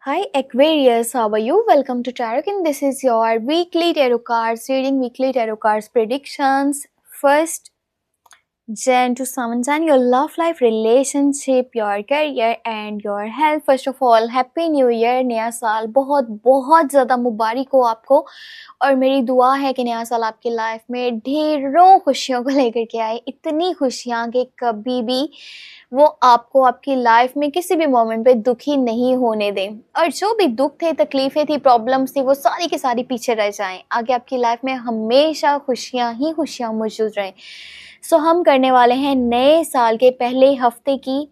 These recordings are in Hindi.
Hi Aquarius, how are you? Welcome to Tarot and this is your weekly tarot cards reading, weekly tarot cards predictions. First Jan to summons and your love life, relationship, your career and your health. First of all, Happy New Year. नया साल बहुत बहुत ज़्यादा मुबारक हो आपको और मेरी दुआ है कि नया साल आपकी लाइफ में ढेरों खुशियों को लेकर के आए, इतनी खुशियाँ कि कभी भी वो आपको आपकी लाइफ में किसी भी मोमेंट पे दुखी नहीं होने दें और जो भी दुख थे, तकलीफें थी, प्रॉब्लम्स थी, वो सारी की सारी पीछे रह जाएं। आगे आपकी लाइफ में हमेशा खुशियाँ ही खुशियाँ मौजूद रहें। सो हम करने वाले हैं नए साल के पहले हफ्ते की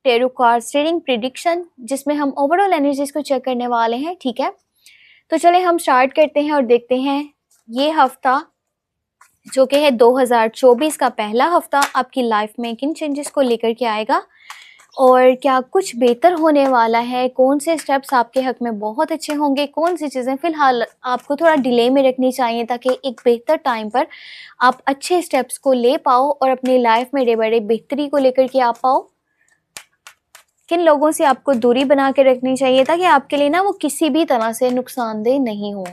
टेरो कार्ड्स रीडिंग प्रिडिक्शन, जिसमें हम ओवरऑल एनर्जीज को चेक करने वाले हैं। ठीक है, तो चले हम स्टार्ट करते हैं और देखते हैं ये हफ्ता जो कि है 2024 का पहला हफ्ता आपकी लाइफ में किन चेंजेस को लेकर के आएगा और क्या कुछ बेहतर होने वाला है, कौन से स्टेप्स आपके हक में बहुत अच्छे होंगे, कौन सी चीज़ें फिलहाल आपको थोड़ा डिले में रखनी चाहिए ताकि एक बेहतर टाइम पर आप अच्छे स्टेप्स को ले पाओ और अपनी लाइफ में डे बाय डे बेहतरी को लेकर के आ पाओ। किन लोगों से आपको दूरी बना के रखनी चाहिए ताकि आपके लिए ना वो किसी भी तरह से नुकसानदेह नहीं हो।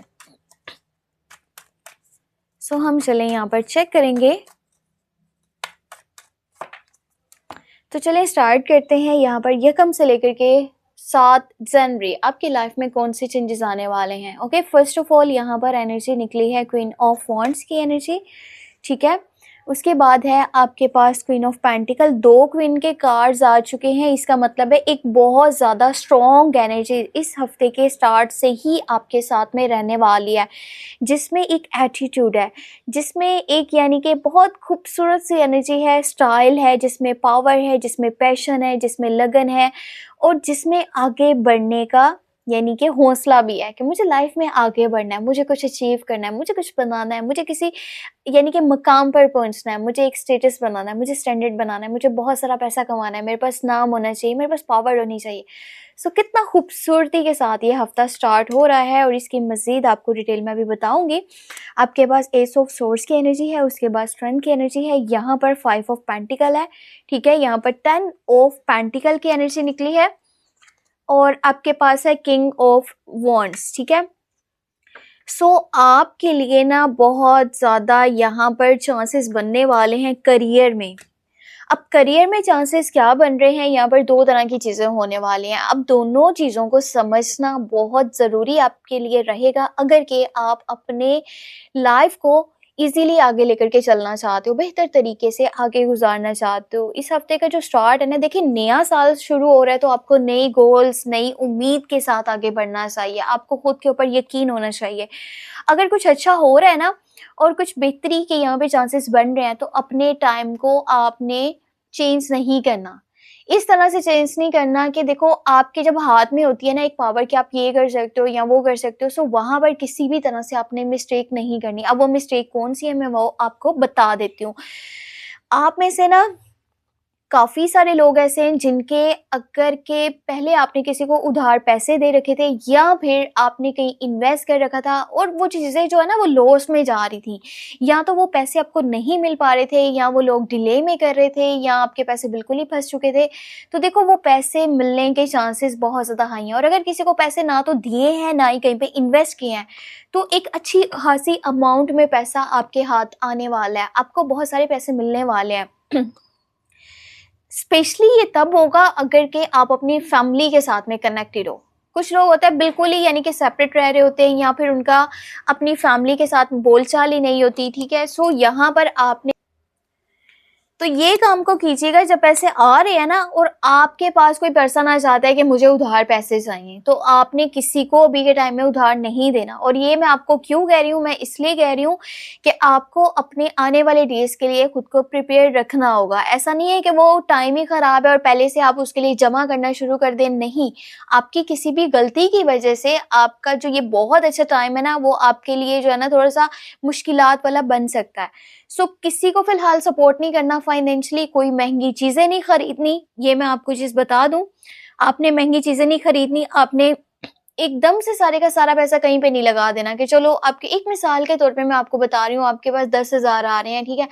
सो हम चलें यहाँ पर चेक करेंगे। तो चलें स्टार्ट करते हैं। यहाँ पर यकम से लेकर के 7 जनवरी आपकी लाइफ में कौन से चेंजेस आने वाले हैं। ओके, फर्स्ट ऑफ ऑल यहाँ पर एनर्जी निकली है क्वीन ऑफ वॉन्ड्स की एनर्जी। ठीक है, उसके बाद है आपके पास क्वीन ऑफ पेंटिकल। 2 क्वीन के कार्ड्स आ चुके हैं। इसका मतलब है एक बहुत ज़्यादा स्ट्रॉन्ग एनर्जी इस हफ्ते के स्टार्ट से ही आपके साथ में रहने वाली है, जिसमें एक एटीट्यूड है, जिसमें एक यानी कि बहुत खूबसूरत सी एनर्जी है, स्टाइल है, जिसमें पावर है, जिसमें पैशन है, जिसमें लगन है और जिसमें आगे बढ़ने का यानी कि हौसला भी है कि मुझे लाइफ में आगे बढ़ना है, मुझे कुछ अचीव करना है, मुझे कुछ बनाना है, मुझे किसी यानी कि मकाम पर पहुंचना है, मुझे एक स्टेटस बनाना है, मुझे स्टैंडर्ड बनाना है, मुझे बहुत सारा पैसा कमाना है, मेरे पास नाम होना चाहिए, मेरे पास पावर होनी चाहिए। सो कितना खूबसूरती के साथ ये हफ्ता स्टार्ट हो रहा है और इसकी मज़ीद आपको डिटेल में अभी बताऊंगी। आपके पास एस ऑफ सोर्स की एनर्जी है, उसके बाद स्ट्रेंथ की एनर्जी है, यहाँ पर 5 ऑफ पेंटिकल है। ठीक है, यहाँ पर 10 ऑफ पेंटिकल की एनर्जी निकली है और आपके पास है किंग ऑफ वॉन्ड्स। ठीक है, सो आपके लिए ना बहुत ज़्यादा यहाँ पर चांसेस बनने वाले हैं करियर में। अब करियर में चांसेस क्या बन रहे हैं, यहाँ पर 2 तरह की चीज़ें होने वाली हैं। अब दोनों चीज़ों को समझना बहुत ज़रूरी आपके लिए रहेगा अगर कि आप अपने लाइफ को इजीली आगे लेकर के चलना चाहते हो, बेहतर तरीके से आगे गुजारना चाहते हो। इस हफ्ते का जो स्टार्ट है ना, देखिए नया साल शुरू हो रहा है तो आपको नई गोल्स, नई उम्मीद के साथ आगे बढ़ना चाहिए। आपको खुद के ऊपर यकीन होना चाहिए। अगर कुछ अच्छा हो रहा है ना और कुछ बेहतरी के यहाँ पे चांसेस बन रहे हैं तो अपने टाइम को आपने चेंज नहीं करना। इस तरह से चेंज नहीं करना कि देखो आपके जब हाथ में होती है ना एक पावर कि आप ये कर सकते हो या वो कर सकते हो, सो वहां पर किसी भी तरह से आपने मिस्टेक नहीं करनी। अब वो मिस्टेक कौन सी है मैं वो आपको बता देती हूँ। आप में से ना काफ़ी सारे लोग ऐसे हैं जिनके अगर के पहले आपने किसी को उधार पैसे दे रखे थे या फिर आपने कहीं इन्वेस्ट कर रखा था और वो चीज़ें जो है ना वो लॉस में जा रही थी, या तो वो पैसे आपको नहीं मिल पा रहे थे या वो लोग डिले में कर रहे थे या आपके पैसे बिल्कुल ही फंस चुके थे। तो देखो वो पैसे मिलने के चांसेस बहुत ज़्यादा हाई हैं और अगर किसी को पैसे ना तो दिए हैं ना ही कहीं पर इन्वेस्ट किए हैं तो एक अच्छी खासी अमाउंट में पैसा आपके हाथ आने वाला है, आपको बहुत सारे पैसे मिलने वाले हैं। स्पेशली ये तब होगा अगर के आप अपनी फैमिली के साथ में कनेक्टेड हो। कुछ लोग होते हैं बिल्कुल ही यानी कि सेपरेट रह रहे होते हैं या फिर उनका अपनी फैमिली के साथ बोलचाल ही नहीं होती। ठीक है, सो यहाँ पर आपने तो ये काम को कीजिएगा जब पैसे आ रहे हैं ना और आपके पास कोई पर्सन आ जाता है कि मुझे उधार पैसे चाहिए, तो आपने किसी को अभी के टाइम में उधार नहीं देना। और ये मैं आपको क्यों कह रही हूँ, मैं इसलिए कह रही हूँ कि आपको अपने आने वाले डेज के लिए खुद को प्रिपेयर रखना होगा। ऐसा नहीं है कि वो टाइम ही खराब है और पहले से आप उसके लिए जमा करना शुरू कर दें, नहीं। आपकी किसी भी गलती की वजह से आपका जो ये बहुत अच्छा टाइम है ना वो आपके लिए जो है ना थोड़ा सा मुश्किलात वाला बन सकता है। सो किसी को फिलहाल सपोर्ट नहीं करना फाइनेंशियली, कोई महंगी चीजें नहीं खरीदनी, ये मैं आपको चीज बता दूं। आपने महंगी चीजें नहीं खरीदनी, आपने एकदम से सारे का सारा पैसा कहीं पे नहीं लगा देना कि चलो आपके एक मिसाल के तौर पे मैं आपको बता रही हूँ, आपके पास 10,000 आ रहे हैं, ठीक है,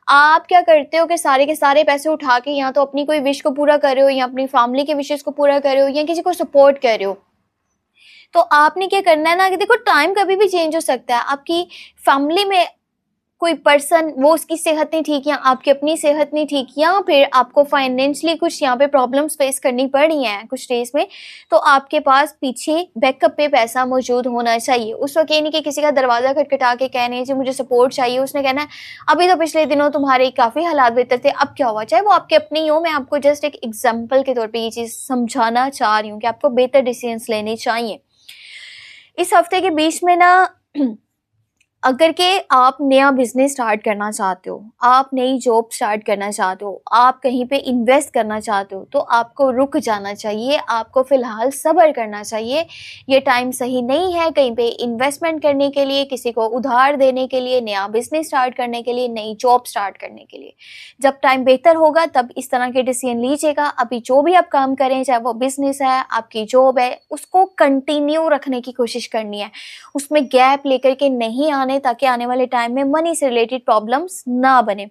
आप क्या करते हो कि सारे के सारे पैसे उठा के या तो अपनी कोई विश को पूरा कर रहे हो या अपनी फैमिली के विशेस को पूरा कर रहे हो या किसी को सपोर्ट कर रहे हो। तो आपने क्या करना है ना कि देखो टाइम कभी भी चेंज हो सकता है। आपकी फैमिली में कोई पर्सन, वो उसकी सेहत नहीं ठीक या आपकी अपनी सेहत नहीं ठीक या फिर आपको फाइनेंशियली कुछ यहाँ पे प्रॉब्लम्स फेस करनी पड़ रही हैं कुछ डेज में, तो आपके पास पीछे बैकअप पे पैसा मौजूद होना चाहिए। उस वक्त ये नहीं कि किसी का दरवाज़ा खटखटा के कहने जी मुझे सपोर्ट चाहिए, उसने कहना है अभी तो पिछले दिनों तुम्हारे काफ़ी हालात बेहतर थे, अब क्या हुआ। चाहे वो आपके अपने ही हो, मैं आपको जस्ट एक एग्जाम्पल के तौर पर ये चीज़ समझाना चाह रही हूँ कि आपको बेहतर डिसीजंस लेने चाहिए। इस हफ्ते के बीच में ना अगर के आप नया बिजनेस स्टार्ट करना चाहते हो, आप नई जॉब स्टार्ट करना चाहते हो, आप कहीं पे इन्वेस्ट करना चाहते हो, तो आपको रुक जाना चाहिए, आपको फ़िलहाल सब्र करना चाहिए। ये टाइम सही नहीं है कहीं पे इन्वेस्टमेंट करने के लिए, किसी को उधार देने के लिए, नया बिजनेस स्टार्ट करने के लिए, नई जॉब स्टार्ट करने के लिए। जब टाइम बेहतर होगा तब इस तरह के डिसीजन लीजिएगा। अभी जो भी आप काम करें, चाहे वो बिजनेस है, आपकी जॉब है, उसको कंटिन्यू रखने की कोशिश करनी है, उसमें गैप लेकर के नहीं आने, ताकि आने वाले टाइम में मनी से रिलेटेड प्रॉब्लम्स ना बने।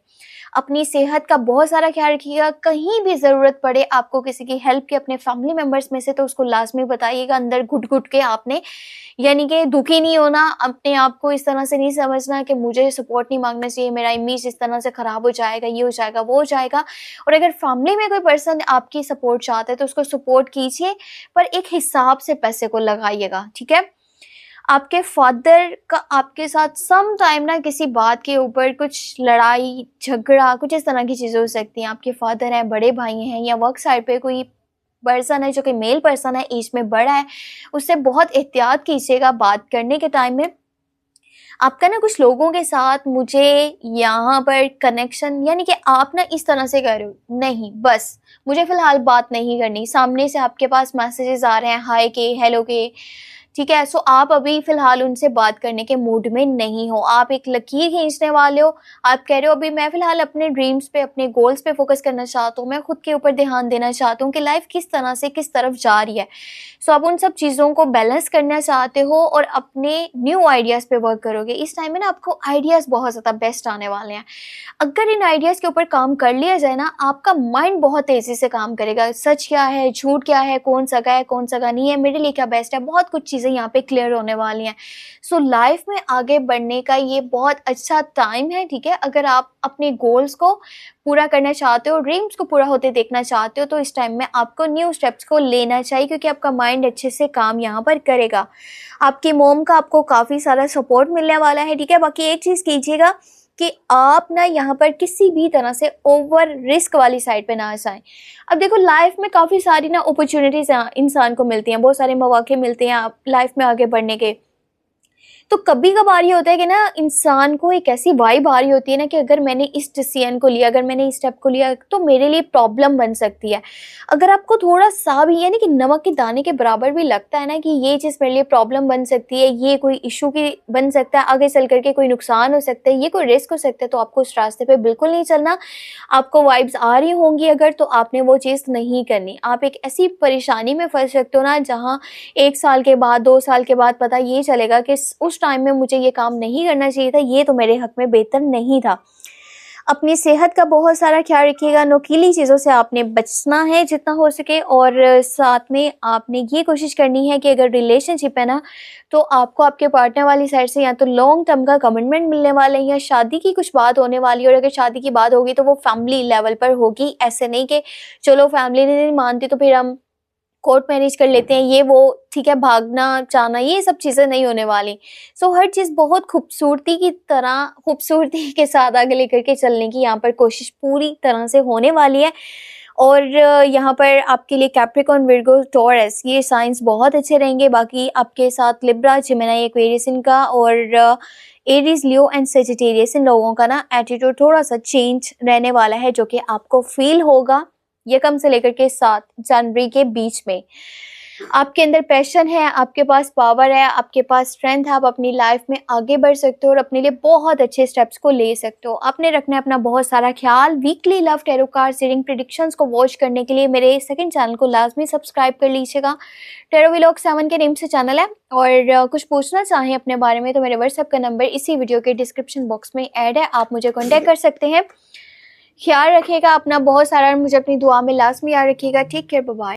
अपनी सेहत का बहुत सारा ख्याल रखिएगा। कहीं भी ज़रूरत पड़े आपको किसी की हेल्प की अपने फैमिली मेम्बर्स में से, तो उसको लाजमी बताइएगा। अंदर घुट घुट के आपने यानी कि दुखी नहीं होना, अपने आप को इस तरह से नहीं समझना कि मुझे सपोर्ट नहीं मांगना चाहिए, मेरा इमेज इस तरह से ख़राब हो जाएगा, ये हो जाएगा, वो हो जाएगा। और अगर फैमिली में कोई पर्सन आपकी सपोर्ट चाहता है तो उसको सपोर्ट कीजिए, पर एक हिसाब से पैसे को लगाइएगा, ठीक है। आपके फादर का आपके साथ सम टाइम ना किसी बात के ऊपर कुछ लड़ाई झगड़ा कुछ इस तरह की चीज़ें हो सकती हैं। आपके फादर हैं, बड़े भाई हैं, या वर्क साइड पे कोई पर्सन है जो कि मेल पर्सन है, एज में बड़ा है, उससे बहुत एहतियात कीजिएगा बात करने के टाइम में। आपका ना कुछ लोगों के साथ मुझे यहाँ पर कनेक्शन यानी कि आप ना इस तरह से कर रहे हो, नहीं बस मुझे फ़िलहाल बात नहीं करनी। सामने से आपके पास मैसेजेस आ रहे हैं हाय के, हेलो के, ठीक है। सो आप अभी फ़िलहाल उनसे बात करने के मूड में नहीं हो, आप एक लकीर खींचने वाले हो। आप कह रहे हो अभी मैं फ़िलहाल अपने ड्रीम्स पे, अपने गोल्स पे फोकस करना चाहता हूँ, मैं खुद के ऊपर ध्यान देना चाहता हूँ कि लाइफ किस तरह से किस तरफ जा रही है। सो आप उन सब चीज़ों को बैलेंस करना चाहते हो और अपने न्यू आइडियाज़ पे वर्क करोगे। इस टाइम में ना आपको आइडियाज़ बहुत ज़्यादा बेस्ट आने वाले हैं। अगर इन आइडियाज़ के ऊपर काम कर लिया जाए ना, आपका माइंड बहुत तेज़ी से काम करेगा। सच क्या है, झूठ क्या है, कौन सगा है, कौन सगा नहीं है, मेरे लिए क्या बेस्ट है, बहुत कुछ चीज़ें यहाँ पे क्लियर होने वाली हैं। सो लाइफ में आगे बढ़ने का ये बहुत अच्छा टाइम है, ठीक है। अगर आप अपने गोल्स को पूरा करना चाहते हो, ड्रीम्स को पूरा होते देखना चाहते हो, तो इस टाइम में आपको न्यू स्टेप्स को लेना चाहिए, क्योंकि आपका माइंड अच्छे से काम यहाँ पर करेगा। आपकी मॉम का आपको काफ़ी सारा सपोर्ट मिलने वाला है, ठीक है। बाकी एक चीज़ कीजिएगा कि आप ना यहाँ पर किसी भी तरह से ओवर रिस्क वाली साइड पे ना जाएं। अब देखो लाइफ में काफ़ी सारी ना अपॉर्चुनिटीज़ इंसान को मिलती हैं, बहुत सारे मौके मिलते हैं आप लाइफ में आगे बढ़ने के। तो कभी कभार ये होता है कि ना इंसान को एक ऐसी वाइब आ रही होती है ना कि अगर मैंने इस डिसीजन को लिया, अगर मैंने इस स्टेप को लिया तो मेरे लिए प्रॉब्लम बन सकती है। अगर आपको थोड़ा सा भी यानी कि नमक के दाने के बराबर भी लगता है ना कि ये चीज़ मेरे लिए प्रॉब्लम बन सकती है, ये कोई इशू की बन सकता है, आगे चल करके कोई नुकसान हो सकता है, ये कोई रिस्क हो सकता है, तो आपको उस रास्ते पर बिल्कुल नहीं चलना। आपको वाइब्स आ रही होंगी अगर, तो आपने वो चीज़ नहीं करनी। आप एक ऐसी परेशानी में फंस सकते हो ना जहाँ 1 साल के बाद 2 साल के बाद पता ये चलेगा कि उस टाइम में मुझे ये काम नहीं करना चाहिए था, ये तो मेरे हक में बेहतर नहीं था। अपनी सेहत का बहुत सारा ख्याल रखिएगा, नुकीली चीज़ों से आपने बचना है जितना हो सके, और साथ में आपने ये कोशिश करनी है कि अगर रिलेशनशिप है ना, तो आपको आपके पार्टनर वाली साइड से या तो लॉन्ग टर्म का कमिटमेंट मिलने वाला है या शादी की कुछ बात होने वाली है, और अगर शादी की बात होगी तो वो फैमिली लेवल पर होगी। ऐसे नहीं कि चलो फैमिली नहीं मानती तो फिर हम कोर्ट मैरिज कर लेते हैं, ये वो, ठीक है, भागना चाहना, ये सब चीज़ें नहीं होने वाली। सो हर चीज़ बहुत खूबसूरती की तरह खूबसूरती के साथ आगे लेकर के चलने की यहाँ पर कोशिश पूरी तरह से होने वाली है। और यहाँ पर आपके लिए कैप्रिकॉर्न, विर्गो, टॉरस ये साइंस बहुत अच्छे रहेंगे। बाकी आपके साथ लिब्रा, जेमिनी, एक्वेरियस इनका, और एरीज, लियो एंड सेजिटेरियस इन लोगों का ना एटीट्यूड थोड़ा सा चेंज रहने वाला है, जो कि आपको फील होगा। यकम से लेकर के 7 जनवरी के बीच में। आपके अंदर पैशन है, आपके पास पावर है, आपके पास स्ट्रेंथ है, आप अपनी लाइफ में आगे बढ़ सकते हो और अपने लिए बहुत अच्छे स्टेप्स को ले सकते हो। आपने रखना है अपना बहुत सारा ख्याल। Weekly love tarot card reading predictions को वॉच करने के लिए मेरे सेकंड चैनल को लाजमी सब्सक्राइब कर लीजिएगा। टैरो व्लॉग 7 के नेम से चैनल है। और कुछ पूछना चाहें अपने बारे में तो मेरे व्हाट्सएप का नंबर इसी वीडियो के डिस्क्रिप्शन बॉक्स में ऐड है, आप मुझे कॉन्टैक्ट कर सकते हैं। ख्याल रखिएगा अपना बहुत सारा, मुझे अपनी दुआ में लाजमी याद रखिएगा। Take care, bye bye.